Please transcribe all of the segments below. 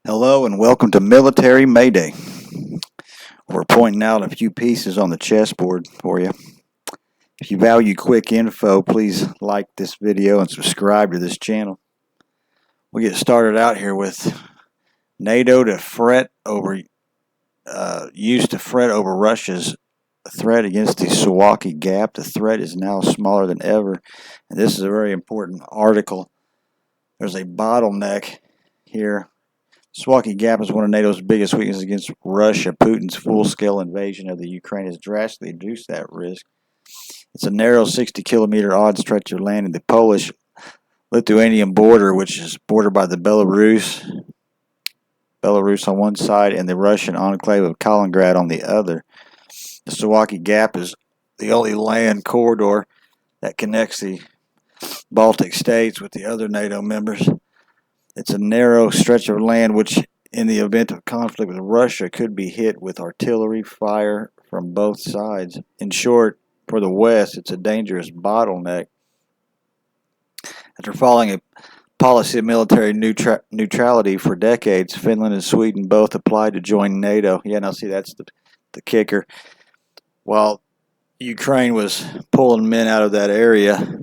Hello and welcome to Military Mayday. We're pointing out a few pieces on the chessboard for you. If you value quick info, please like this video and subscribe to this channel. We get started out here with NATO to fret over, used to fret over Russia's threat against the Suwalki Gap. The threat is now smaller than ever, and this is a very important article. There's a bottleneck here. Suwalki Gap is one of NATO's biggest weaknesses against Russia. Putin's full-scale invasion of the Ukraine has drastically reduced that risk. It's a narrow 60-kilometer odd stretch of land in the Polish-Lithuanian border, which is bordered by the Belarus on one side and the Russian enclave of Kaliningrad on the other. The Suwalki Gap is the only land corridor that connects the Baltic states with the other NATO members. It's a narrow stretch of land which, in the event of conflict with Russia, could be hit with artillery fire from both sides. In short, for the West, it's a dangerous bottleneck. After following a policy of military neutrality for decades, Finland and Sweden both applied to join NATO. Yeah, now see, that's the kicker. While Ukraine was pulling men out of that area,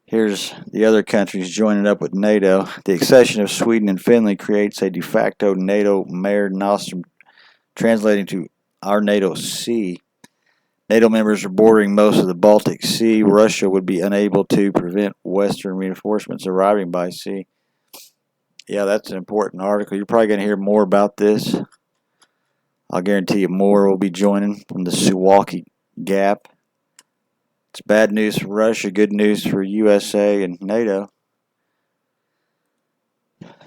here's the other countries joining up with NATO. The accession of Sweden and Finland creates a de facto NATO Mare Nostrum, translating to our NATO Sea. NATO members are bordering most of the Baltic Sea. Russia would be unable to prevent Western reinforcements arriving by sea. Yeah, that's an important article. You're probably going to hear more about this. I'll guarantee you more will be joining from the Suwalki Gap. It's bad news for Russia, good news for USA and NATO.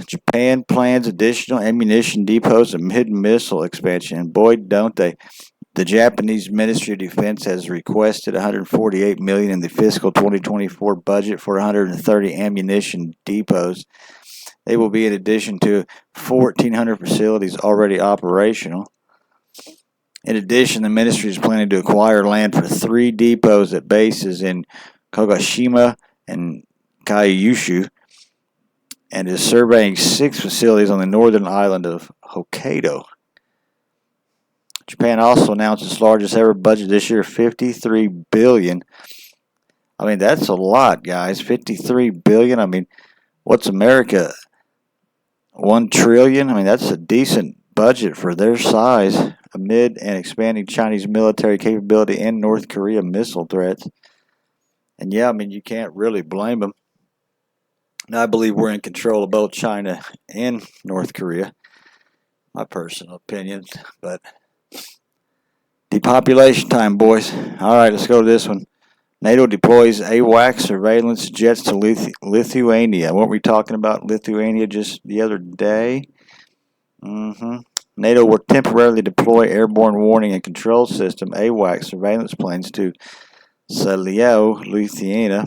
Japan plans additional ammunition depots amid missile expansion, and boy, don't they. The Japanese Ministry of Defense has requested $148 million in the fiscal 2024 budget for 130 ammunition depots. They will be in addition to 1,400 facilities already operational. In addition, the ministry is planning to acquire land for 3 depots at bases in Kagoshima and Kyushu, and is surveying 6 facilities on the northern island of Hokkaido. Japan also announced its largest ever budget this year, $53 billion. I mean, that's a lot, guys. $53 billion. I mean, what's America? $1 trillion? I mean, that's a decent budget for their size amid an expanding Chinese military capability and North Korea missile threats. And yeah, I mean, you can't really blame them. Now, I believe we're in control of both China and North Korea, my personal opinion. But depopulation time, boys. All right, let's go to this one. NATO deploys AWACS surveillance jets to Lithuania. Weren't we talking about Lithuania just the other day? NATO will temporarily deploy airborne warning and control system AWACS surveillance planes to Saliao, Lithuania.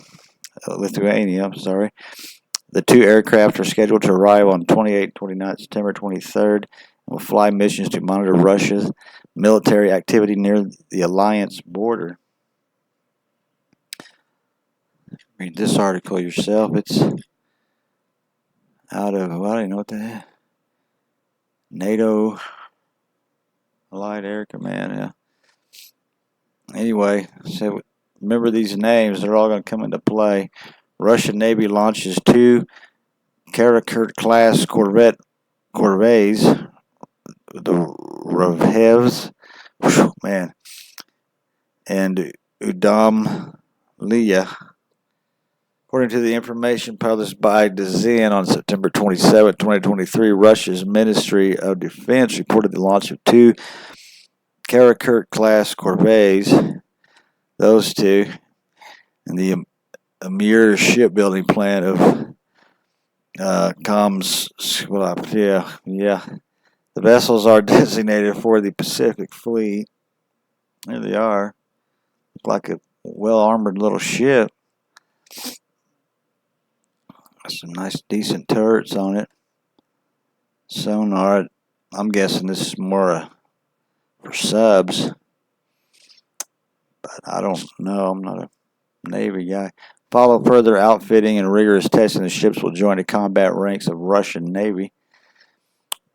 The 2 aircraft are scheduled to arrive on 28 29 September 23rd and will fly missions to monitor Russia's military activity near the alliance border. Read this article yourself. It's out of, well, I don't know what the heck. NATO Allied Air Command. Yeah. Anyway, so remember these names. They're all going to come into play. Russian Navy launches 2 Karakurt-class corvettes, the Ravhevs, and Udom-Lia. According to the information published by DZN on September 27, 2023, Russia's Ministry of Defense reported the launch of 2 Karakurt-class corvettes, those 2, and the Amur shipbuilding plant of The vessels are designated for the Pacific Fleet. There they are. Look like a well-armored little ship. Some nice, decent turrets on it. Sonar. I'm guessing this is more for subs. But I don't know. I'm not a Navy guy. Follow further outfitting and rigorous testing. The ships will join the combat ranks of Russian Navy.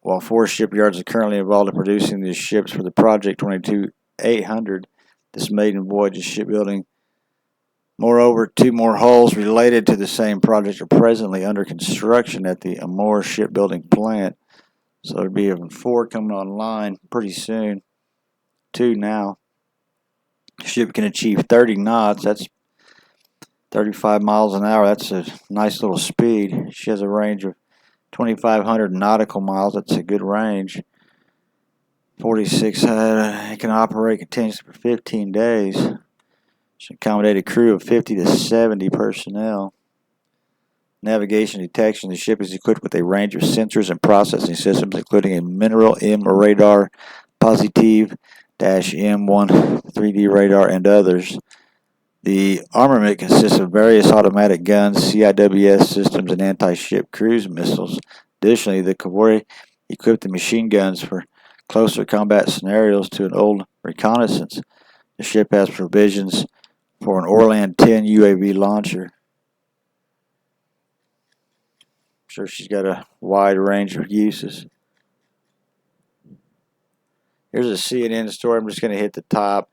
while 4 shipyards are currently involved in producing these ships for the Project 22-800, this maiden voyage is shipbuilding. Moreover, 2 more hulls related to the same project are presently under construction at the Amur shipbuilding plant. So there'll be 4 coming online pretty soon. 2 now. The ship can achieve 30 knots. That's 35 miles an hour. That's a nice little speed. She has a range of 2,500 nautical miles. That's a good range. 4600. It can operate continuously for 15 days. Should accommodate a crew of 50 to 70 personnel. Navigation and detection. The ship is equipped with a range of sensors and processing systems, including a mineral M radar, Positive -M1 3D radar, and others. The armament consists of various automatic guns, CIWS systems, and anti-ship cruise missiles. Additionally, the convoy equipped the machine guns for closer combat scenarios to an old reconnaissance. The ship has provisions for an Orlan 10 UAV launcher. I'm sure she's got a wide range of uses. Here's a CNN story. I'm just going to hit the top.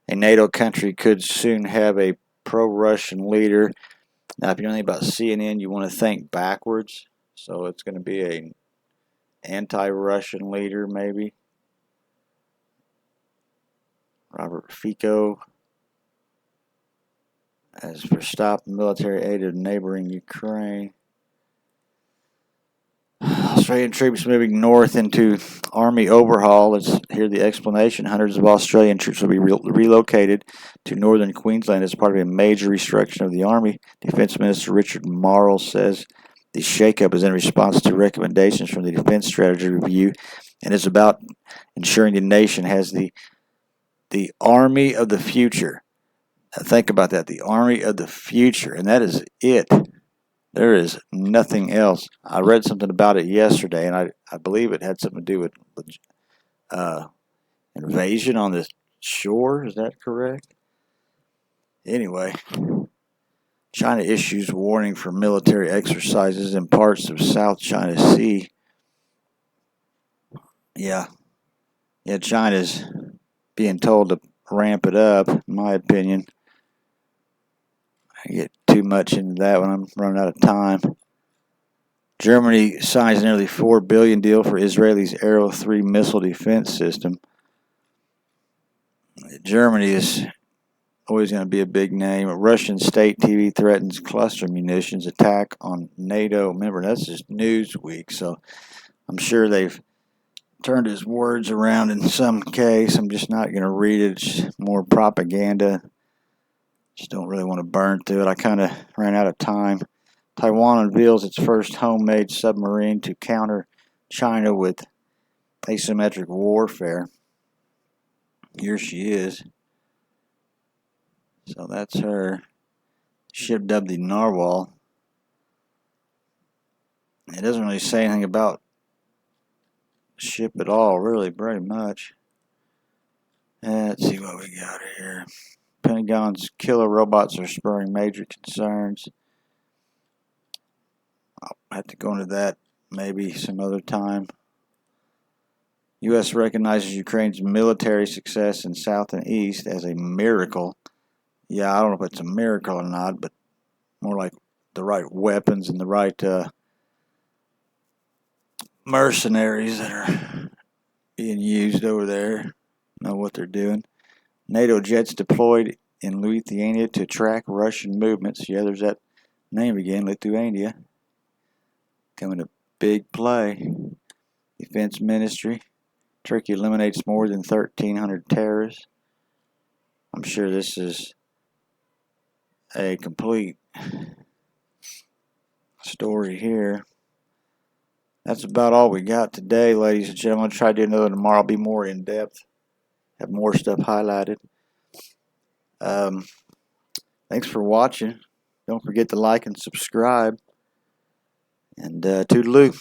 A NATO country could soon have a pro-Russian leader. Now, if you know anything about CNN, you want to think backwards. So it's going to be an anti-Russian leader, maybe. Robert Fico. As for stopping military aid to neighboring Ukraine. Australian troops moving north into army overhaul. Let's hear the explanation. Hundreds of Australian troops will be relocated to northern Queensland as part of a major restructuring of the army. Defense Minister Richard Marles says the shakeup is in response to recommendations from the Defense Strategy Review and is about ensuring the nation has the army of the future. Now think about that, the army of the future, and that is it. There is nothing else. I read something about it yesterday, and I believe it had something to do with invasion on the shore. Is that correct? Anyway, China issues warning for military exercises in parts of South China Sea. Yeah, China's being told to ramp it up, in my opinion. I get too much into that when I'm running out of time. Germany signs a nearly $4 billion deal for Israel's Arrow 3 missile defense system. Germany is always going to be a big name. A Russian state TV threatens cluster munitions attack on NATO. Remember, that's just Newsweek, so I'm sure they've turned his words around in some case. I'm just not going to read it. It's more propaganda. Just don't really want to burn through it. I kind of ran out of time. Taiwan unveils its first homemade submarine to counter China with asymmetric warfare. Here she is. So that's her. Ship dubbed the Narwhal. It doesn't really say anything about the ship at all, really, very much. Let's see what we got here. Pentagon's killer robots are spurring major concerns. I'll have to go into that maybe some other time. U.S. recognizes Ukraine's military success in South and East as a miracle. Yeah, I don't know if it's a miracle or not, but more like the right weapons and the right mercenaries that are being used over there know what they're doing. NATO jets deployed in Lithuania to track Russian movements. Yeah, there's that name again, Lithuania. Coming to big play. Defense Ministry. Turkey eliminates more than 1,300 terrorists. I'm sure this is a complete story here. That's about all we got today, ladies and gentlemen. I'll try to do another tomorrow. I'll be more in depth, have more stuff highlighted. Thanks for watching. Don't forget to like and subscribe. And toodaloo.